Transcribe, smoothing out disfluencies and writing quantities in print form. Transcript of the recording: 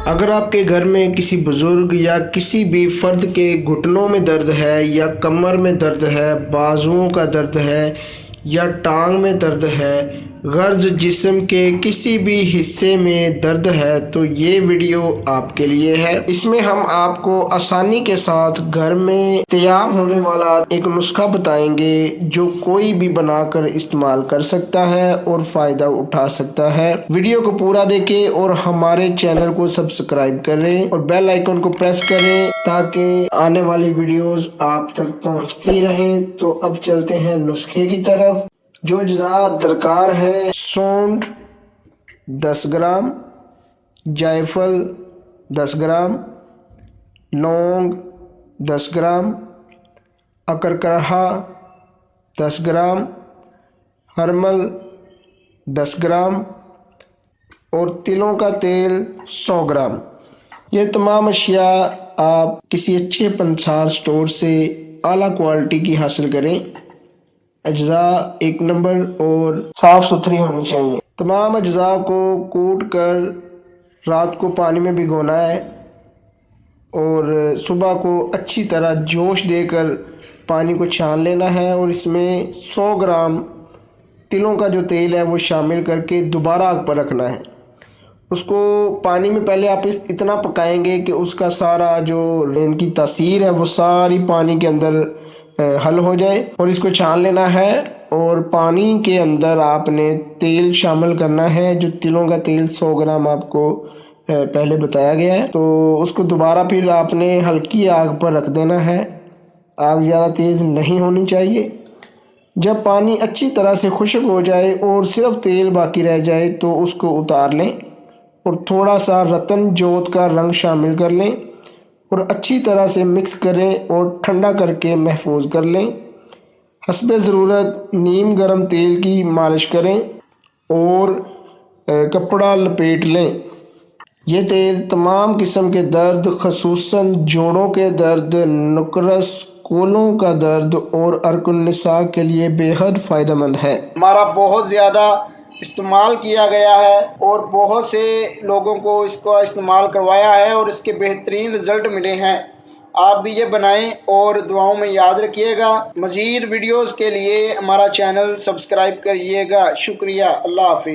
अगर आपके घर में किसी बुज़ुर्ग या किसी भी फ़र्द के घुटनों में दर्द है या कमर में दर्द है, बाजुओं का दर्द है या टांग में दर्द है, गर्ज जिस्म के किसी भी हिस्से में दर्द है तो ये वीडियो आपके लिए है। इसमें हम आपको आसानी के साथ घर में तैयार होने वाला एक नुस्खा बताएंगे जो कोई भी बनाकर इस्तेमाल कर सकता है और फ़ायदा उठा सकता है। वीडियो को पूरा देखें और हमारे चैनल को सब्सक्राइब करें और बेल आइकन को प्रेस करें ताकि आने वाली वीडियोस आप तक पहुंचती रहें। तो अब चलते हैं नुस्खे की तरफ। जो अज्जा दरकार है, सौंठ 10 ग्राम, जायफल 10 ग्राम, लौंग 10 ग्राम, अकरकरहा 10 ग्राम, हरमल 10 ग्राम और तिलों का तेल 100 ग्राम। ये तमाम अशिया आप किसी अच्छे पंसार स्टोर से आला क्वालिटी की हासिल करें। अज्जा एक नंबर और साफ़ सुथरी होनी चाहिए। तमाम अज्जा को कूट कर रात को पानी में भिगोना है और सुबह को अच्छी तरह जोश देकर पानी को छान लेना है और इसमें 100 ग्राम तिलों का जो तेल है वो शामिल करके दोबारा आग पर रखना है। उसको पानी में पहले आप इतना पकाएंगे कि उसका सारा जो इनकी तासीर है वो सारी पानी के अंदर हल हो जाए और इसको छान लेना है और पानी के अंदर आपने तेल शामिल करना है। जो तिलों का तेल 100 ग्राम आपको पहले बताया गया है, तो उसको दोबारा फिर आपने हल्की आग पर रख देना है। आग ज़्यादा तेज़ नहीं होनी चाहिए। जब पानी अच्छी तरह से खुश्क हो जाए और सिर्फ तेल बाकी रह जाए तो उसको उतार लें और थोड़ा सा रतन जोत का रंग शामिल कर लें और अच्छी तरह से मिक्स करें और ठंडा करके महफूज कर लें। हस्बे ज़रूरत नीम गर्म तेल की मालिश करें और कपड़ा लपेट लें। ये तेल तमाम किस्म के दर्द, ख़ुसूसन जोड़ों के दर्द, नुकरस, कोलों का दर्द और अर्कुन्निसा के लिए बेहद फ़ायदेमंद है। हमारा बहुत ज़्यादा इस्तेमाल किया गया है और बहुत से लोगों को इसको इस्तेमाल करवाया है और इसके बेहतरीन रिज़ल्ट मिले हैं। आप भी ये बनाएं और दुआओं में याद रखिएगा। मज़ीद वीडियोस के लिए हमारा चैनल सब्सक्राइब करिएगा। शुक्रिया। अल्लाह हाफिज़।